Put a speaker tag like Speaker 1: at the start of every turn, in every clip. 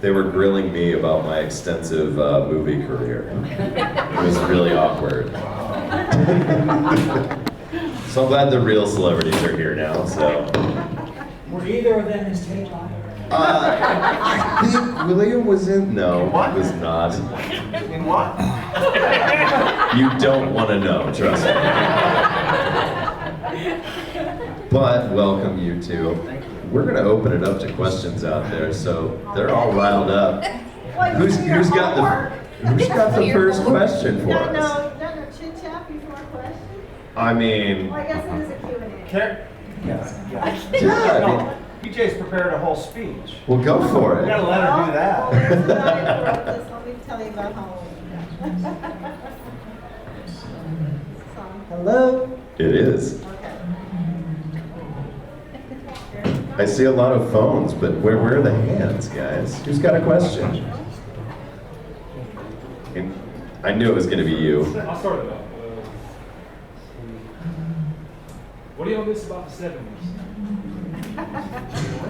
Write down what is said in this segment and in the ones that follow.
Speaker 1: They were grilling me about my extensive movie career. It was really awkward. So I'm glad the real celebrities are here now, so.
Speaker 2: Were either of them in stage life?
Speaker 1: I think William was in, no, he was not.
Speaker 3: In what?
Speaker 1: You don't want to know, trust me. But welcome you two. We're going to open it up to questions out there, so they're all riled up. Who's got the first question for us?
Speaker 4: No chit chat before a question.
Speaker 1: I mean,
Speaker 4: Well, I guess it is a Q&A.
Speaker 1: yeah.
Speaker 3: PJ's prepared a whole speech.
Speaker 1: Well, go for
Speaker 3: We gotta
Speaker 1: it.
Speaker 3: let her do
Speaker 4: Well,
Speaker 3: that.
Speaker 4: there's not interrupt us. Let me tell you about Halloween. Hello?
Speaker 1: It is.
Speaker 4: Okay.
Speaker 1: I see a lot of phones, but where are the hands, guys? Who's got a question? I knew it was going to be you.
Speaker 5: I'll start it off. What do y'all miss about the 70s?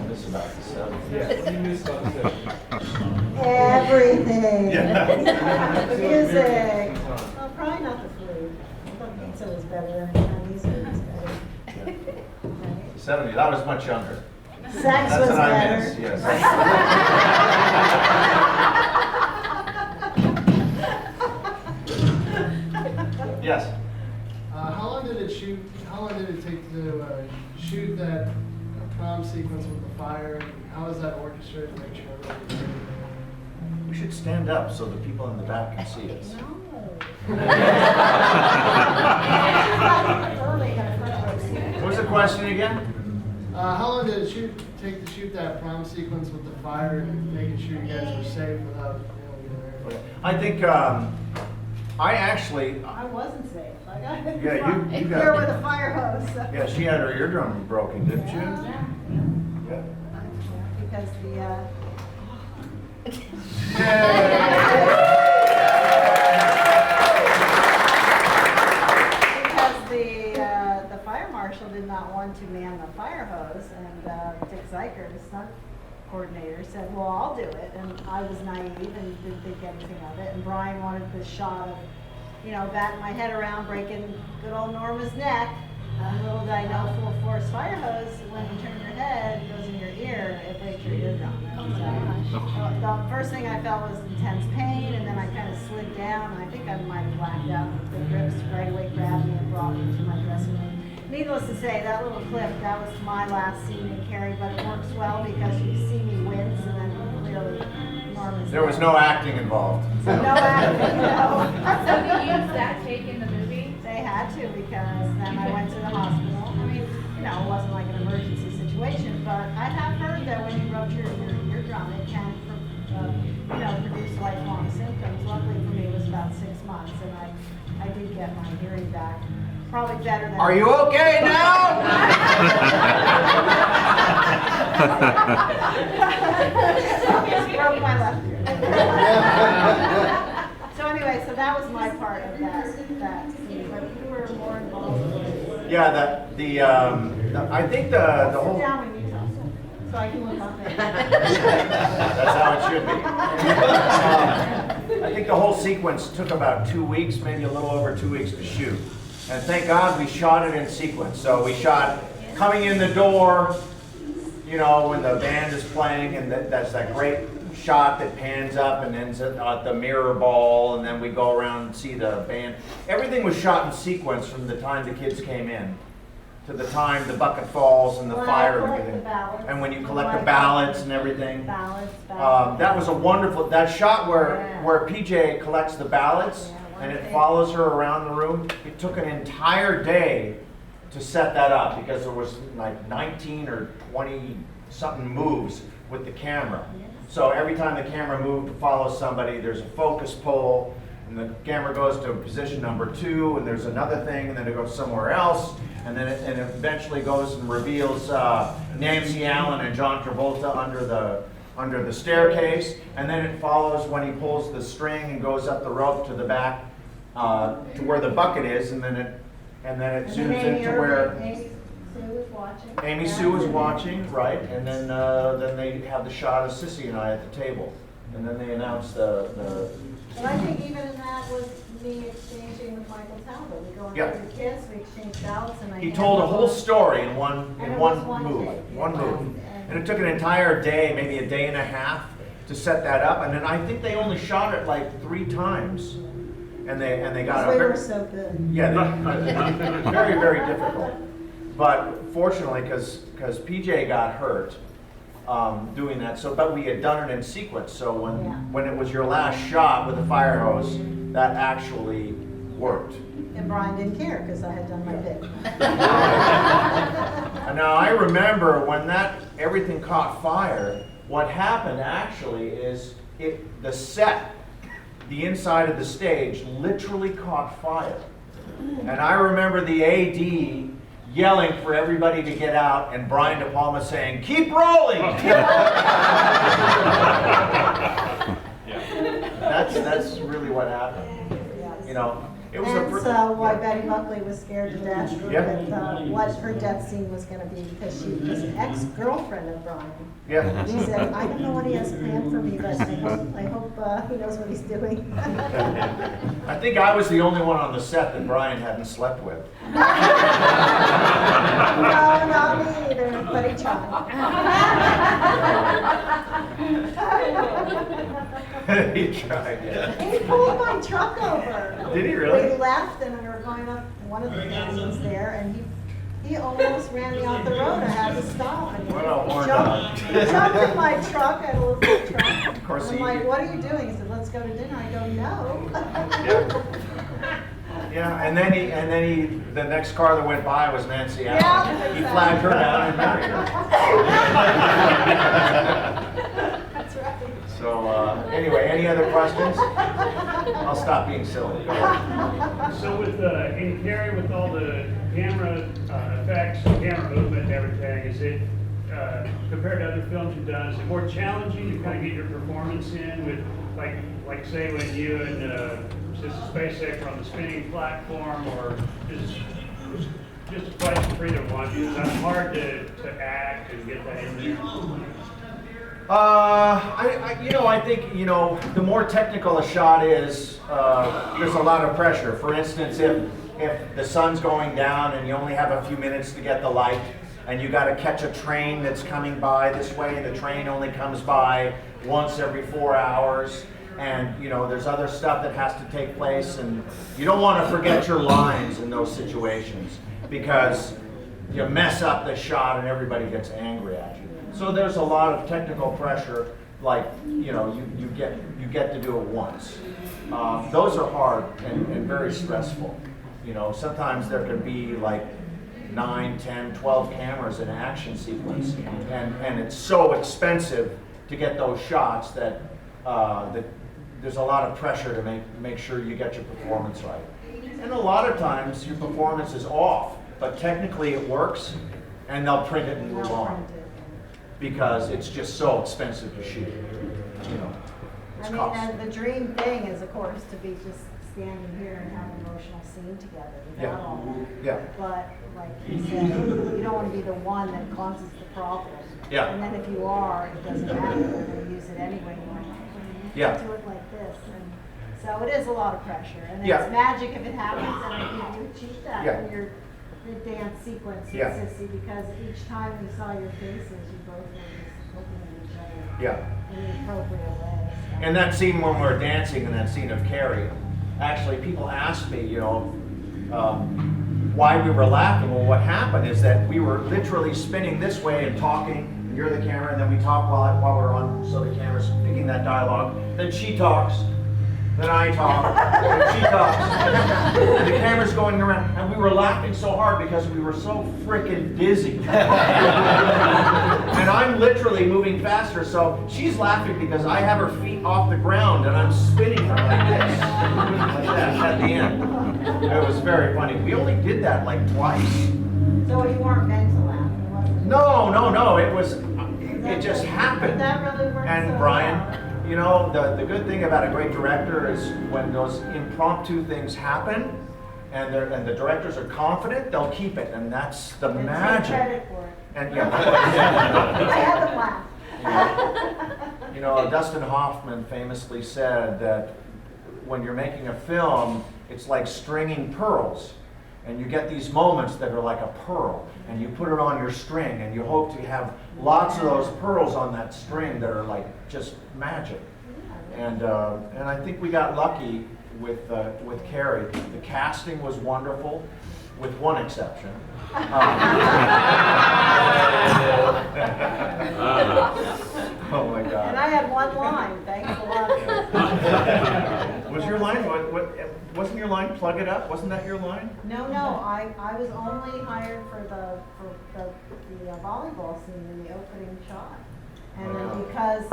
Speaker 3: This is about the 70s.
Speaker 5: Yeah, what do you miss about the 70s?
Speaker 4: Everything.
Speaker 3: Yeah.
Speaker 4: Music. Well, probably not the food. I thought pizza was better and Chinese food was better. Right?
Speaker 3: 70s. I was much younger.
Speaker 4: Sex
Speaker 3: That's
Speaker 4: was
Speaker 3: what I
Speaker 4: better.
Speaker 3: miss, yes. Yes.
Speaker 6: How long did it take to shoot that prom sequence with the fire? How was that orchestrated to make sure everybody was ready?
Speaker 3: We should stand up so the people in the back can see us.
Speaker 4: No.
Speaker 3: What was the question again?
Speaker 6: How long did it take to shoot that prom sequence with the fire and making sure you guys were safe without getting there?
Speaker 3: I think I actually,
Speaker 4: I wasn't safe. I got hit
Speaker 3: Yeah, you
Speaker 4: here
Speaker 3: got-
Speaker 4: with a fire hose. So.
Speaker 3: yeah, she had her eardrum broken, didn't she?
Speaker 4: Yeah.
Speaker 3: Yeah.
Speaker 4: Because the fire marshal did not want to man the fire hose, and Dick Zeiker, the stunt coordinator, said, "Well, I'll do it." And I was naive and didn't think anything of it. And Brian wanted this shot of, batting my head around, breaking good old Norma's neck. Little did I know, full force fire hose, when you turn your head, it goes in your ear, it breaks your eardrum. So, the first thing I felt was intense pain, and then I kind of slid down, and I think I might have blacked out. The grips right away grabbed me and brought me to my dressing room. Needless to say, that little clip, that was my last scene in Carrie, but it works well because you see me wince, and then clearly Norma's
Speaker 3: There was no acting involved.
Speaker 4: no acting, no.
Speaker 7: So they used that take in the movie?
Speaker 4: They had to, because then I went to the hospital. I mean, it wasn't like an emergency situation, but I have heard that when you rupture your eardrum, it can, produce lifelong symptoms. Luckily for me, it was about 6 months, and I did get my hearing back. Probably better than.
Speaker 3: Are you okay now?
Speaker 4: Broke my left ear. So anyway, so that was my part of that scene, but you were more involved with it.
Speaker 3: Yeah, I think the whole.
Speaker 4: Sit down when you talk, so I can look up there.
Speaker 3: That's how it should be. I think the whole sequence took about 2 weeks, maybe a little over 2 weeks to shoot. And thank God we shot it in sequence. So we shot coming in the door, when the band is playing, and that's that great shot that pans up and ends at the mirror ball, and then we go around and see the band. Everything was shot in sequence from the time the kids came in to the time the bucket falls and the
Speaker 4: When I
Speaker 3: fire and
Speaker 4: collect the
Speaker 3: everything.
Speaker 4: ballots.
Speaker 3: And when you collect the ballots and everything.
Speaker 4: Ballots.
Speaker 3: That was a wonderful, that shot where PJ collects the ballots and it follows her around the room. It took an entire day to set that up because there was like 19 or 20 something moves with the camera. So every time the camera moved to follow somebody, there's a focus pull, and the camera goes to position number 2, and there's another thing, and then it goes somewhere else, and then it eventually goes and reveals Nancy Allan and John Travolta under the staircase, and then it follows when he pulls the string and goes up the rope to the back to where the bucket is, and then it zooms into where Amy Sue is watching, right? And then they have the shot of Sissy and I at the table. And then they announced the
Speaker 4: But I think even in that was me exchanging with Michael Talbot. We go on
Speaker 3: Yeah.
Speaker 4: to the kiss, we exchange ballots, and I.
Speaker 3: he
Speaker 4: hand
Speaker 3: told a
Speaker 4: them
Speaker 3: whole
Speaker 4: all-
Speaker 3: story in one
Speaker 4: And it was one
Speaker 3: move,
Speaker 4: take,
Speaker 3: one
Speaker 4: yeah.
Speaker 3: move. And it took an entire day, maybe a day and a half, to set that up. And then I think they only shot it like 3 times, and they got
Speaker 4: We
Speaker 3: a
Speaker 4: were so good.
Speaker 3: yeah, very very difficult. But fortunately, because PJ got hurt doing that, so but we had done it in sequence. So when it was your last shot with the fire hose, that actually worked.
Speaker 4: And Brian didn't care because I had done my bit.
Speaker 3: And now I remember when everything caught fire. What happened actually is the set, the inside of the stage, literally caught fire. And I remember the AD yelling for everybody to get out, and Brian De Palma saying, "Keep rolling!" That's really what happened.
Speaker 4: Yes.
Speaker 3: You know, it was
Speaker 4: And
Speaker 3: a
Speaker 4: so why Betty Buckley was scared to death
Speaker 3: Yep.
Speaker 4: that what her death scene was going to be because she was an ex-girlfriend of Brian.
Speaker 3: yeah.
Speaker 4: She said, "I don't know what he has planned for me, but I hope he knows what he's doing."
Speaker 3: I think I was the only one on the set that Brian hadn't slept with.
Speaker 4: No, not me either, but he tried.
Speaker 3: He tried, yeah.
Speaker 4: He pulled my truck over.
Speaker 3: Did he really?
Speaker 4: We left and we were going up, one of the guys was there, and he almost ran me off the road. I had to stop. And
Speaker 3: What a horn
Speaker 4: he jumped in my truck, I had a little truck.
Speaker 3: Of course
Speaker 4: I'm
Speaker 3: he-
Speaker 4: like, "What are you doing?" He said, "Let's go to dinner." I go, "No."
Speaker 3: Yeah, and then the next car that went by was Nancy Allen.
Speaker 4: Yeah,
Speaker 3: He flagged her down and married her.
Speaker 4: That's right.
Speaker 3: So, anyway, any other questions? I'll stop being silly. Go ahead.
Speaker 8: So with, in Carrie, with all the camera effects, camera movement and everything, is it, compared to other films you've done, is it more challenging to kind of get your performance in with, like say when you and Sissy Spacek were on the spinning platform, or just a question for either one of you, is that hard to act and get that in there?
Speaker 3: I think, the more technical a shot is, there's a lot of pressure. For instance, if the sun's going down and you only have a few minutes to get the light, and you got to catch a train that's coming by this way, and the train only comes by once every 4 hours, and there's other stuff that has to take place, and you don't want to forget your lines in those situations because you mess up the shot and everybody gets angry at you. So there's a lot of technical pressure, like you get to do it once. Those are hard and very stressful. Sometimes there can be like 9, 10, 12 cameras in an action sequence, and it's so expensive to get those shots that there's a lot of pressure to make sure you get your performance right. And a lot of times your performance is off, but technically it works, and they'll print it and move on because it's just so expensive to shoot. It's cost.
Speaker 4: And the dream thing is, of course, to be just standing here and have an emotional scene together without all that.
Speaker 3: Yeah.
Speaker 4: But like you said, you don't want to be the one that causes the problem.
Speaker 3: Yeah.
Speaker 4: And then if you are, it doesn't matter. You're going to use it anyway.
Speaker 3: Yeah.
Speaker 4: Do it like this. And so it is a lot of pressure. And
Speaker 3: Yeah.
Speaker 4: it's magic if it happens. And I think you achieved that
Speaker 3: Yeah.
Speaker 4: in your dance sequence with
Speaker 3: Yeah.
Speaker 4: Sissy, because each time we saw your faces, you both were just looking at each other
Speaker 3: Yeah.
Speaker 4: in the appropriate way. So.
Speaker 3: And that scene when we were dancing, in that scene of Carrie, actually people asked me, why we were laughing. Well, what happened is that we were literally spinning this way and talking. You're the camera, and then we talk while we're on, so the camera's picking that dialogue. Then she talks, then I talk, then she talks. The camera's going around, and we were laughing so hard because we were so freaking dizzy. And I'm literally moving faster, so she's laughing because I have her feet off the ground and I'm spinning her like this, like that at the end. It was very funny. We only did that like twice.
Speaker 4: So you weren't meant to laugh? It wasn't-
Speaker 3: No, it just happened.
Speaker 4: That really worked
Speaker 3: And
Speaker 4: so
Speaker 3: Brian,
Speaker 4: well.
Speaker 3: the good thing about a great director is when those impromptu things happen and the directors are confident, they'll keep it, and that's the
Speaker 4: And take
Speaker 3: magic.
Speaker 4: credit for it.
Speaker 3: And
Speaker 4: I had to laugh.
Speaker 3: know, Dustin Hoffman famously said that when you're making a film, it's like stringing pearls. And you get these moments that are like a pearl, and you put it on your string, and you hope to have lots of those pearls on that string that are like just magic. And I think we got lucky with Carrie. The casting was wonderful, with one exception. Oh my God.
Speaker 4: And I had one line, thanks a lot.
Speaker 3: Was your line, wasn't your line plug it up? Wasn't that your line?
Speaker 4: No, I was only hired for the volleyball scene in the opening shot. And then because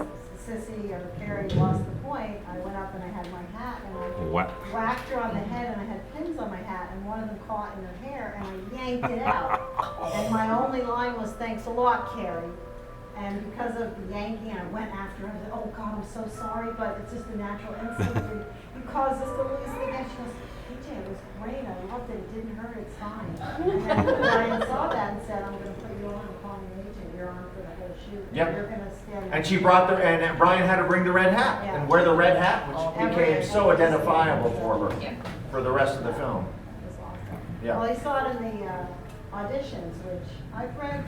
Speaker 4: Sissy or Carrie lost the point, I went up and I had my hat and I whacked her on the head and I had pins on my hat and one of them caught in her hair and I yanked it out. And my only line was, "Thanks a lot, Carrie." And because of the yanking, I went after her. I said, "Oh God, I'm so sorry, but it's just a natural instinct. You caused us to lose the game." She goes, "PJ, it was great. I loved it. It didn't hurt. It's fine." And then Brian saw that and said, "I'm going to put you on and call me agent. You're on for the whole shoot.
Speaker 3: Yep.
Speaker 4: You're going to stand."
Speaker 3: And she brought and Brian had to bring the red hat
Speaker 4: Yeah.
Speaker 3: and wear the red hat, which became so identifiable for her
Speaker 7: Yeah.
Speaker 3: for the rest of the film.
Speaker 4: It was awesome.
Speaker 3: Yeah.
Speaker 4: Well, I saw it in the auditions, which I've read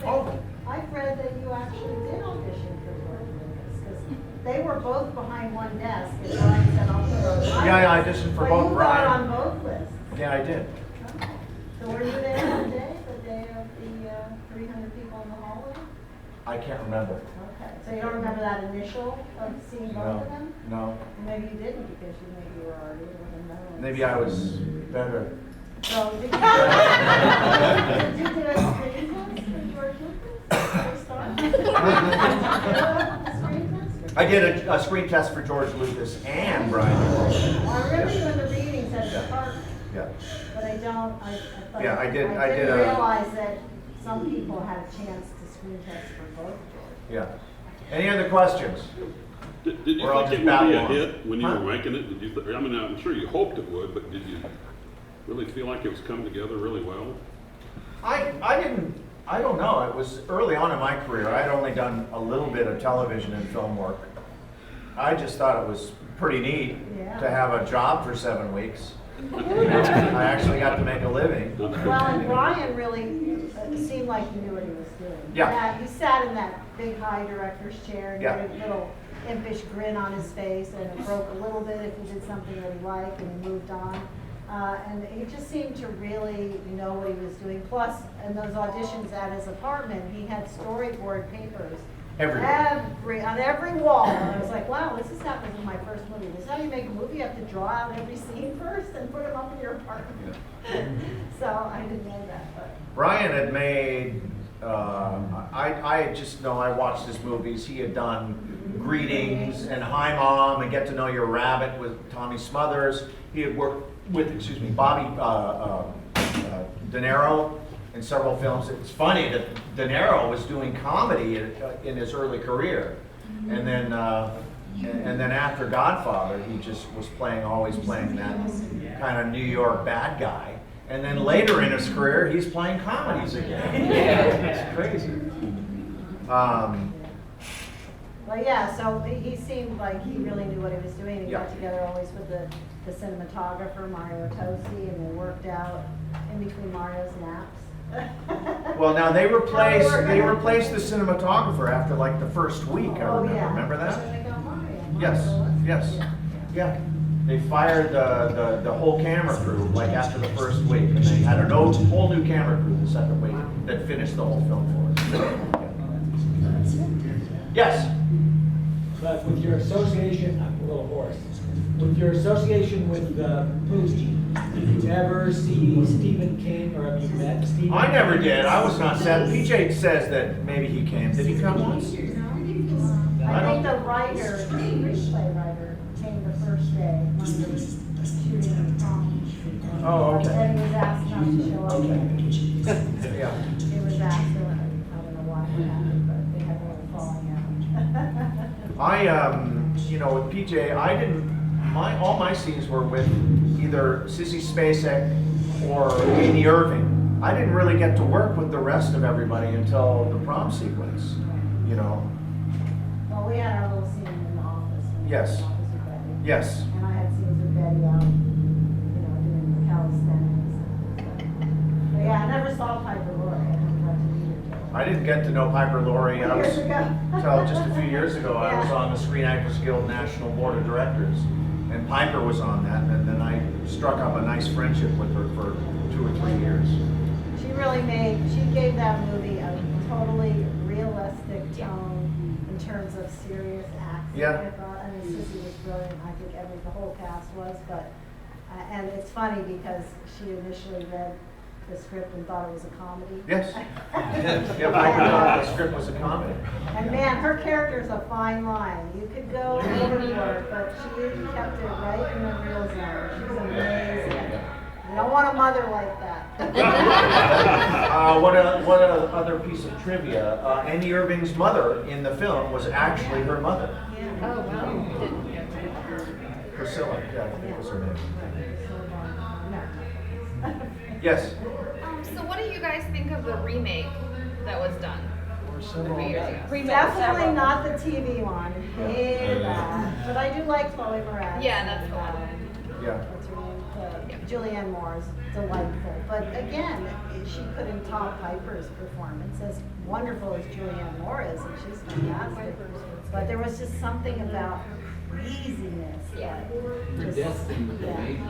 Speaker 4: that you actually did audition for George Lucas, because they were both behind one desk, and Brian said, "I'll put her on mine."
Speaker 3: Yeah, I auditioned for
Speaker 4: But
Speaker 3: both
Speaker 4: you
Speaker 3: Brian.
Speaker 4: got on both lists.
Speaker 3: Yeah, I did.
Speaker 4: Okay. So were you there the day of the 300 people in the hallway?
Speaker 3: I can't remember.
Speaker 4: Okay, so you don't remember that initial of seeing both of them?
Speaker 3: No.
Speaker 4: Maybe you didn't because maybe you were already with them.
Speaker 3: Maybe I was better.
Speaker 4: So did you do a screen test for George Lucas?
Speaker 3: I did a screen test for George Lucas and Brian De Palma.
Speaker 4: Well, I remember you in the readings at the park,
Speaker 3: Yeah.
Speaker 4: but I thought
Speaker 3: Yeah, I did
Speaker 4: I didn't
Speaker 3: a-
Speaker 4: realize that some people had a chance to screen test for both George.
Speaker 3: Yeah. Any other questions?
Speaker 9: Did you
Speaker 3: Or I'll
Speaker 9: think it
Speaker 3: just
Speaker 9: would be a
Speaker 3: babble on.
Speaker 9: hit when you
Speaker 3: Huh?
Speaker 9: were making it? Did you? I mean, I'm sure you hoped it would, but did you really feel like it was coming together really well?
Speaker 3: I don't know. It was early on in my career. I'd only done a little bit of television and film work. I just thought it was pretty neat
Speaker 4: Yeah.
Speaker 3: to have a job for 7 weeks. I actually got to make a living.
Speaker 4: Well, and Brian really seemed like he knew what he was doing.
Speaker 3: Yeah.
Speaker 4: He sat in that big high director's chair and he
Speaker 3: Yeah.
Speaker 4: had a little impish grin on his face, and it broke a little bit if he did something that he liked, and he moved on. And he just seemed to really know what he was doing. Plus, in those auditions at his apartment, he had storyboard papers
Speaker 3: Everywhere.
Speaker 4: on every wall. And I was like, wow, this is happening in my first movie. This is how you make a movie. You have to draw out every scene first and put them up in your apartment. So I didn't know that. But
Speaker 3: Brian had made, I just know, I watched his movies. He had done Greetings and Hi Mom and Get to Know Your Rabbit with Tommy Smothers. He had worked with, Bobby De Niro in several films. It's funny that De Niro was doing comedy in his early career. And then after Godfather, he just was always playing that kind of New York bad guy. And then later in his career, he's playing comedies again. It's crazy.
Speaker 4: But yeah, so he seemed like he really knew what he was doing. He
Speaker 3: Yeah.
Speaker 4: got together always with the cinematographer, Mario Tosi, and they worked out in between Mario's naps.
Speaker 3: Well, now they replaced the cinematographer after like the first week. I remember
Speaker 4: So
Speaker 3: that?
Speaker 4: they got Mario.
Speaker 3: Yes, yes,
Speaker 4: Yeah.
Speaker 3: yeah. They fired the whole camera crew like after the first week, and they had a whole new camera crew the second week that finished the whole film for us. Yes.
Speaker 2: But with your association, I'm a little hoarse. With your association with the movie, did you ever see Stephen King, or have you met Stephen?
Speaker 3: I never did. I was not sad. PJ says that maybe he came. Did he come once?
Speaker 4: I think the writer, the screenplay writer, came the first day when we were shooting the prom.
Speaker 3: Oh, okay.
Speaker 4: And he was asked not to show up.
Speaker 3: Yeah.
Speaker 4: He was asked, I don't know why it happened, but they had a little falling out.
Speaker 3: With PJ, all my scenes were with either Sissy Spacek or Amy Irving. I didn't really get to work with the rest of everybody until the prom sequence,
Speaker 4: Well, we had our little scene in the
Speaker 3: Yes.
Speaker 4: Officer Betty.
Speaker 3: Yes.
Speaker 4: And I had scenes with Betty out, doing calisthenics. But yeah, I never saw Piper Laurie. I didn't get to meet her.
Speaker 3: I didn't get to know Piper Laurie
Speaker 4: Years ago.
Speaker 3: until just a few years ago. I was
Speaker 4: Yeah.
Speaker 3: on the Screen Actors Guild National Board of Directors, and Piper was on that, and then I struck up a nice friendship with her for 2 or 3 years.
Speaker 4: She gave that movie a totally realistic tone in terms of serious acts.
Speaker 3: Yeah.
Speaker 4: I thought, I mean, Sissy was brilliant. I think the whole cast was, but, and it's funny because she initially read the script and thought it was a comedy.
Speaker 3: Yes. Yeah, Piper thought the script was a comedy.
Speaker 4: And man, her character's a fine line. You could go overboard, but she kept it right in the real zone. She's amazing. I don't want a mother like that.
Speaker 3: What other piece of trivia? Annie Irving's mother in the film was actually her mother.
Speaker 7: Oh, wow.
Speaker 3: Priscilla, yeah, I think was her name.
Speaker 4: No.
Speaker 3: Yes.
Speaker 7: So what do you guys think of the remake that was done
Speaker 6: Or
Speaker 7: 3
Speaker 6: several.
Speaker 7: years ago?
Speaker 4: Definitely not the TV one. Hated that. But I do like Chloe Moretz.
Speaker 7: Yeah, that's the one.
Speaker 3: Yeah.
Speaker 4: What's her name? Julianne Moore is delightful. But again, she couldn't top Piper's performance. As wonderful as Julianne Moore is, and she's fantastic. But there was just something about her craziness.
Speaker 7: Yeah.
Speaker 4: That just,
Speaker 5: Predestined with the
Speaker 4: yeah.
Speaker 5: baby.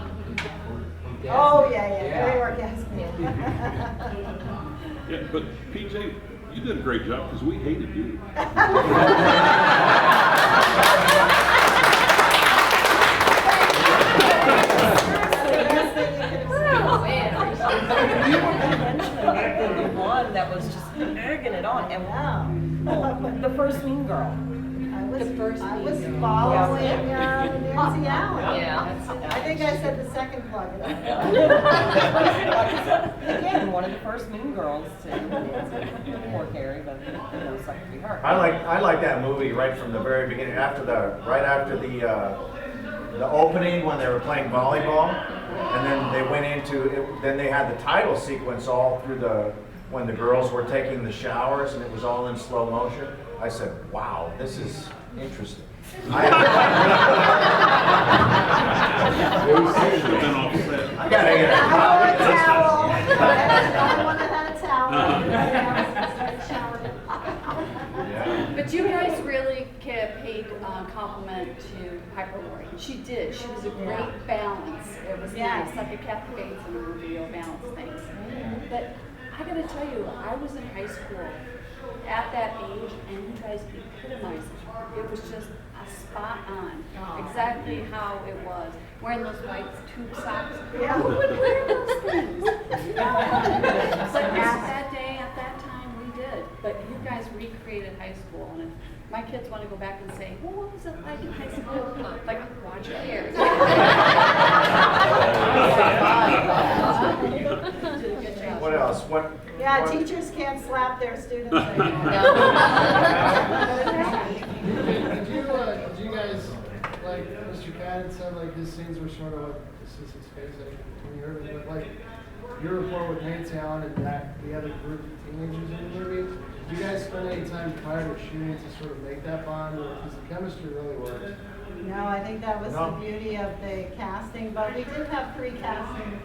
Speaker 4: Oh, yeah, very orgasmic.
Speaker 9: Yeah, but PJ, you did a great job because we hated you.
Speaker 7: Oh, man.
Speaker 10: You were the henchman, the one that was just egging it on, and the first mean girl.
Speaker 4: I was following Nancy Allan.
Speaker 7: Yeah.
Speaker 4: I think I said the second plug.
Speaker 10: Again, one of the first mean girls to poor Carrie, but sucked to be her.
Speaker 3: I like that movie right from the very beginning. Right after the opening when they were playing volleyball, and then they went into it. Then they had the title sequence all through when the girls were taking the showers, and it was all in slow motion. I said, "Wow, this is interesting." I gotta get a
Speaker 4: towel. I wanted that towel.
Speaker 3: Yeah.
Speaker 11: But you guys really paid compliment to Piper Laurie. She did. She was a great balance. It was nice, like a Kathy Bates in a movie, or balance things. But I gotta tell you, I was in high school at that age, and you guys epitomized it. It was just a spot on, exactly how it was. Wearing those white tube socks.
Speaker 4: Yeah.
Speaker 11: Who would wear those things? But at that day, at that time, we did. But you guys recreated high school, and if my kids want to go back and say, well, what was it like in high school? Like, watch your hair. Did a good job.
Speaker 3: What else?
Speaker 4: Yeah, teachers can't slap their students anymore.
Speaker 6: Did you guys, like Mr. Katt had said, like his scenes were sort of what Sissy Spacek and Irving, but like your rapport with Nancy Allan and the other group of teenagers in the movie, did you guys spend any time prior to shooting to sort of make that bond, or because the chemistry really worked?
Speaker 4: No, I think that was the beauty of the casting, but we did have pre-casting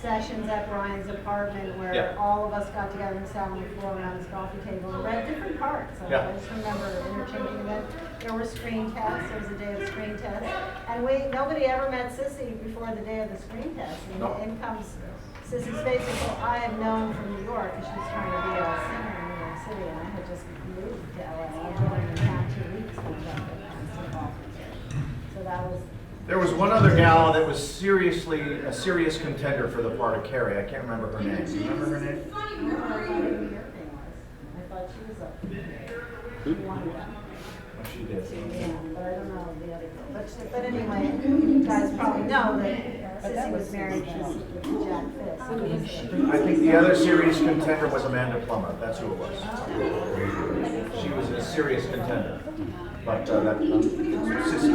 Speaker 4: sessions at Brian's apartment where all of us got together and sat on the floor around his coffee table and read different parts. So I just remember interchanging them. There were screen tests. There was a day of screen tests, and nobody ever met Sissy before the day of the screen test. And in comes Sissy Spacek, who I had known from New York, because she was trying to be a singer in New York City, and I had just moved to LA. I joined in town 2 weeks when I got the casting offer. So that was.
Speaker 3: There was one other gal that was seriously a serious contender for the part of Carrie. I can't remember her name. Do you remember her name?
Speaker 4: I thought she was up. One of them.
Speaker 3: Oh, she did.
Speaker 4: Yeah, but I don't know the other girl. But anyway, you guys probably know that Sissy was married to Jack Fisk.
Speaker 3: I think the other serious contender was Amanda Plummer. That's who it was. She was a serious contender. But Sissy.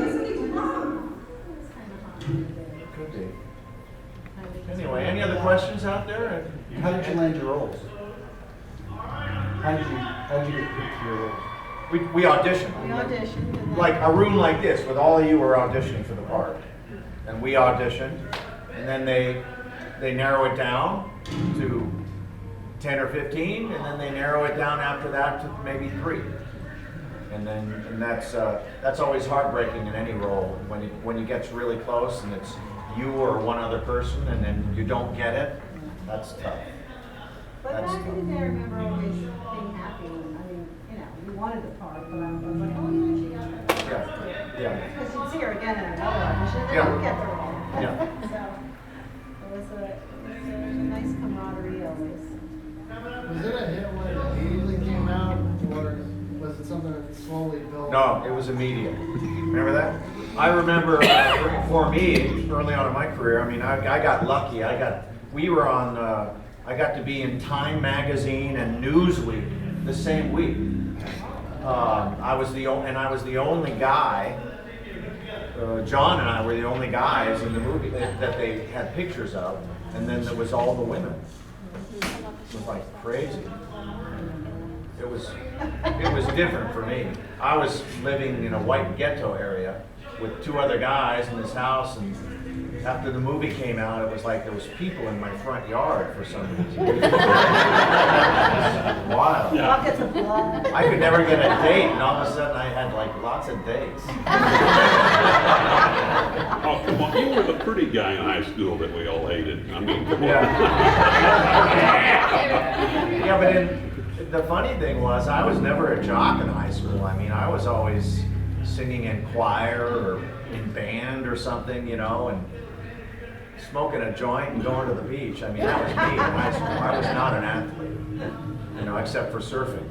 Speaker 3: Could be. Anyway, any other questions out there?
Speaker 12: How did you land your roles? How did you get picked for your roles?
Speaker 3: We auditioned.
Speaker 4: We auditioned. And then-
Speaker 3: Like a room like this, with all of you were auditioning for the part. And we auditioned, and then they narrow it down to 10 or 15, and then they narrow it down after that to maybe 3. And that's always heartbreaking in any role, when it gets really close and it's you or one other person, and then you don't get it. That's tough.
Speaker 4: But
Speaker 3: That's
Speaker 4: back in the day, I remember always being happy. I mean, you wanted the part, but I was like, oh yeah, she got that.
Speaker 3: Yeah.
Speaker 4: Because you'd see her again in another audition, and
Speaker 3: Yeah.
Speaker 4: you get the role.
Speaker 3: Yeah.
Speaker 4: So it was a nice camaraderie always.
Speaker 6: Was it a hit when it immediately came out, or was it something that slowly built?
Speaker 3: No, it was immediate. Remember that? I remember for me, early on in my career, I mean, I got lucky. I got to be in Time magazine and Newsweek the same week. I was the only guy. John and I were the only guys in the movie that they had pictures of, and then there was all the women. It was like crazy. It was different for me. I was living in a white ghetto area with 2 other guys in this house, and after the movie came out, it was like there was people in my front yard for some reason. Wild.
Speaker 4: Buckets of blood.
Speaker 3: I could never get a date, and all of a sudden I had like lots of dates.
Speaker 9: Oh, come on, you were the pretty guy in high school that we all hated. I mean, come on.
Speaker 3: Yeah, but the funny thing was, I was never a jock in high school. I mean, I was always singing in choir or in band or something, and smoking a joint and going to the beach. I mean, that was me in high school. I was not an athlete, except for surfing,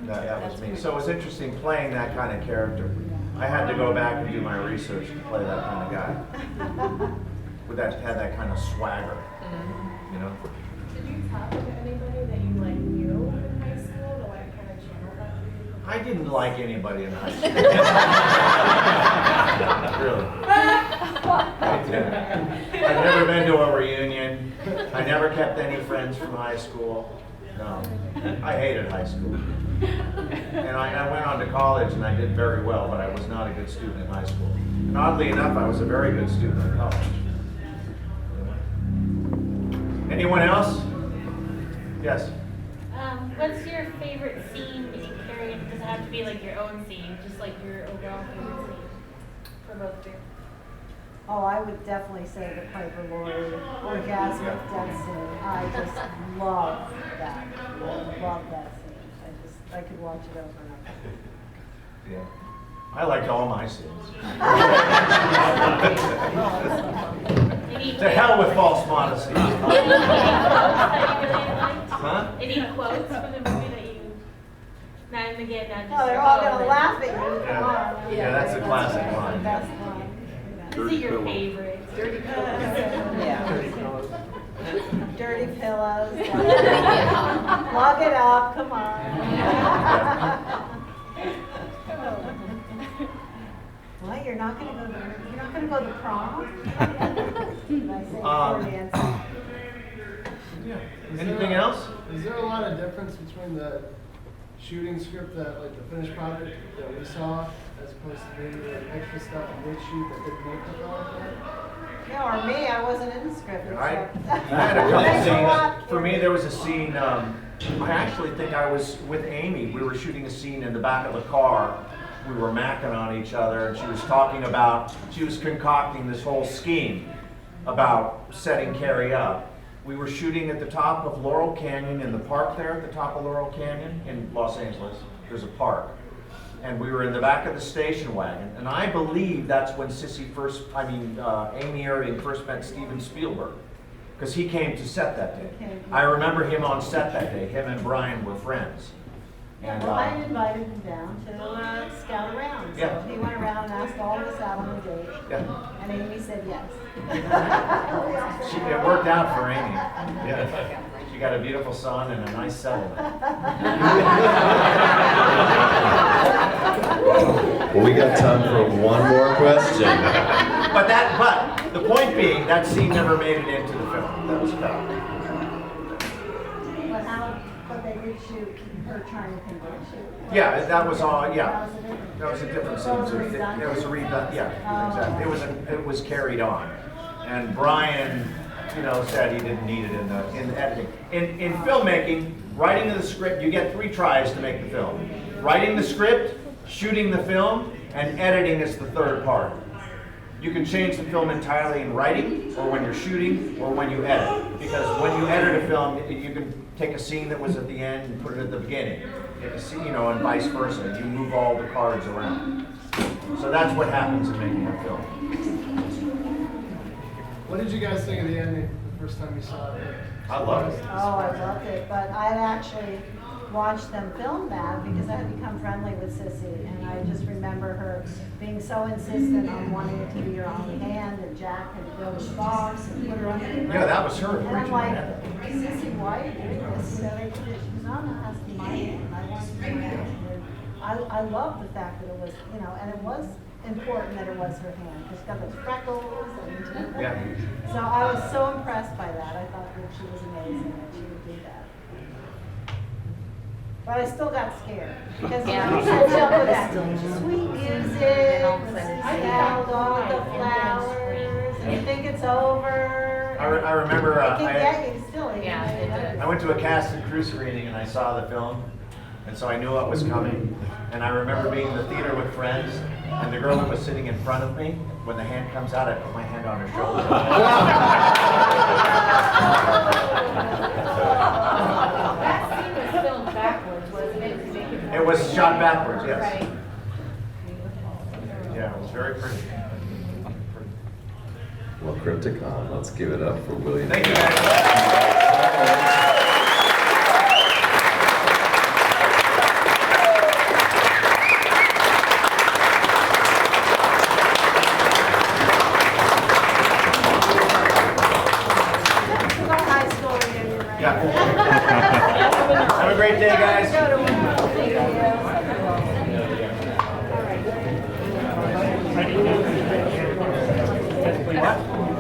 Speaker 3: That was me. So it was interesting playing that kind of character. I had to go back and do my research to play that kind of guy. Had that kind of swagger,
Speaker 12: Did you talk to anybody that you knew in high school to kind of channel that?
Speaker 3: I didn't like anybody in high school. Really. I didn't. I've never been to a reunion. I never kept any friends from high school. No. I hated high school. And I went on to college and I did very well, but I was not a good student in high school. And oddly enough, I was a very good student in college. Anyone else? Yes.
Speaker 12: What's your favorite scene that you carry? It doesn't have to be like your own scene, just like your overall favorite scene for both of you.
Speaker 4: Oh, I would definitely say the Piper Laurie orgasmic death scene. I just love that. Love that scene. I could watch it over and over.
Speaker 3: Yeah. I liked all my scenes. To hell with false modesty. Huh?
Speaker 12: Any quotes from the movie that you, not in the game, not just.
Speaker 4: Oh, they're all gonna laugh at you. Come on.
Speaker 3: Yeah, that's a classic line.
Speaker 4: That's the best line.
Speaker 12: Is it your favorite? Dirty pillows.
Speaker 4: Yeah. Dirty pillows. Log it up, come on. What, you're not gonna go to prom? Did I say before the answer?
Speaker 3: Anything else?
Speaker 6: Is there a lot of difference between the shooting script that, like the finished product that we saw, as opposed to maybe the extra stuff you did shoot that didn't make the film?
Speaker 4: No, or me, I wasn't in the script.
Speaker 3: I had a couple scenes. For me, there was a scene, I actually think I was with Amy. We were shooting a scene in the back of the car. We were macking on each other, and she was concocting this whole scheme about setting Carrie up. We were shooting at the top of Laurel Canyon, in the park there at the top of Laurel Canyon in Los Angeles. There's a park. And we were in the back of the station wagon. And I believe that's when Amy Irving first met Steven Spielberg. Because he came to set that day. I remember him on set that day. Him and Brian were friends. And,
Speaker 4: well, I invited him down to scout around. So
Speaker 3: Yeah.
Speaker 4: he went around and asked all of us out on a date.
Speaker 3: Yeah.
Speaker 4: And Amy said yes.
Speaker 3: It worked out for Amy. Yeah. She got a beautiful son and a nice settlement.
Speaker 1: Well, we got time for one more question.
Speaker 3: But the point being, that scene never made it into the film. That was cut.
Speaker 4: But they did reshoot her trying to paint the reshoot?
Speaker 3: Yeah, that was all, yeah.
Speaker 4: That was a different.
Speaker 3: That was a different
Speaker 4: So it was
Speaker 3: scene.
Speaker 4: redone?
Speaker 3: It was a redone, yeah,
Speaker 4: Oh.
Speaker 3: exactly. It was carried on. And Brian, said he didn't need it in the editing. In filmmaking, writing the script, you get 3 tries to make the film. Writing the script, shooting the film, and editing is the third part. You can change the film entirely in writing, or when you're shooting, or when you edit. Because when you edit a film, you can take a scene that was at the end and put it at the beginning. Take a scene, and vice versa. You move all the cards around. So that's what happens in making a film.
Speaker 6: What did you guys think of the ending the first time you saw it?
Speaker 3: I love it.
Speaker 4: Oh, I loved it, but I actually watched them film that because I had become friendly with Sissy, and I just remember her being so insistent on wanting it to be her own hand, and Jack had built a box and put her under the
Speaker 3: Yeah, that was her
Speaker 4: And I'm
Speaker 3: original
Speaker 4: like,
Speaker 3: hand.
Speaker 4: Sissy, why are you doing this? She's not asking my hand. I want to be my hand. I love the fact that it was, and it was important that it was her hand because she got those freckles and
Speaker 3: Yeah.
Speaker 4: so I was so impressed by that. I thought that she was amazing that she would do that. But I still got scared because
Speaker 10: Yeah.
Speaker 4: you catch up with that sweet music, the sound, all the flowers, and you think it's over.
Speaker 3: I remember
Speaker 4: It can get you still.
Speaker 3: I went to a cast and crew screening and I saw the film, and so I knew what was coming. And I remember being in the theater with friends, and the girl that was sitting in front of me, when the hand comes out, I put my hand on her shoulder.
Speaker 11: That scene was filmed backwards, wasn't it? To make it more
Speaker 3: It was
Speaker 11: realistic?
Speaker 3: shot backwards, yes.
Speaker 11: Right.
Speaker 3: Yeah, it was very pretty.
Speaker 1: Well, Crypticon, let's give it up for William.
Speaker 3: Thank you, guys.
Speaker 4: High school reunion, right?
Speaker 3: Yeah. Have a great day, guys.
Speaker 4: Go to one. Thank you.
Speaker 3: What?